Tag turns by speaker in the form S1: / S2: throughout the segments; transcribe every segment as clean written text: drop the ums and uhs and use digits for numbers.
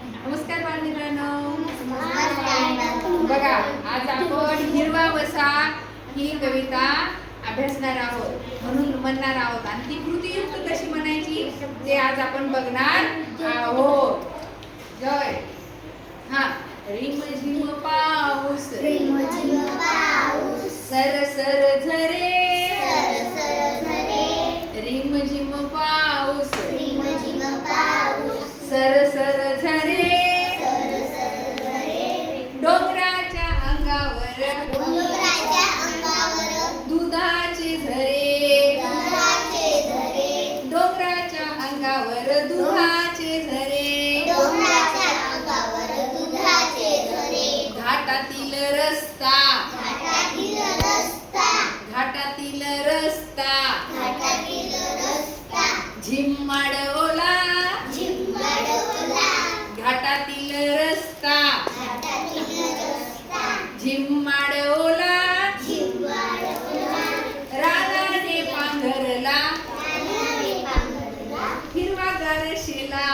S1: नमस्कार बाळमित्रांनो. बघा, आज आपण हिरवा वसा ही कविता अभ्यासणार आहोत, म्हणणार आहोत आणि ती कृतीयुक्त कशी म्हणायची ते आज आपण बघणार आहोत. जय हा. रिमझिम पाऊस, सर सर झरे, रिमझिम पाऊस, सर सर झरे, डोंगराच्या अंगावर दुधाचे झरे, डोंगराच्या अंगावर दुधाचे झरे, घाटातील रस्ता, घाटातील रस्ता, झिम्माड ओला, घाटातील रस्ता, झिम्माड ओला, रानाने पांघरला, हिरवागार शेला,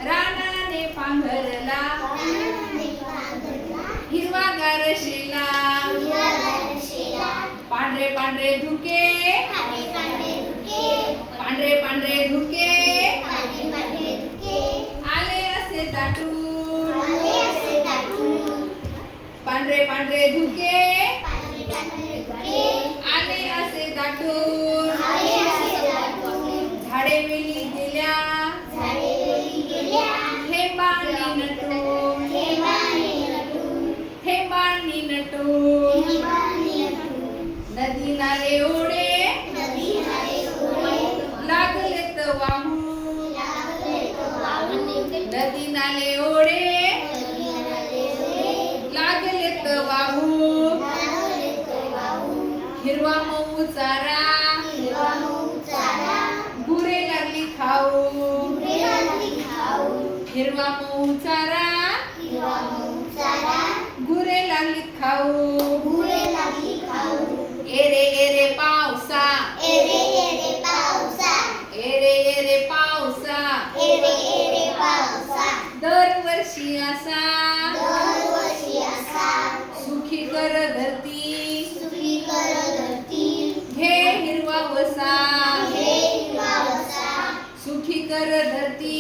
S1: रानाने पांघरला, हिरवागार शेला, पांढरे पांढरे धुके, पांढरे पांढरे धुके, आले असे दाटून, पांढरे पांढरे धुके, आले असे दाटून, झाडे वेली गेल्या, थेंबांनी नटून, थेंबांनी नटून, नदी नाले ओढे लागलेत वाहून, नदी नाले ओढे लागलेत वाहून, हिरवा मऊ चारा गुरे लागली खाऊ, हिरवा मऊ चारा गुरे लागली खाऊ, एरे एरे पावसा, एरे एरे पावसा, दरवर्षी असा सुखी कर धरती, घे हिरवा वसा, सुखी कर धरती,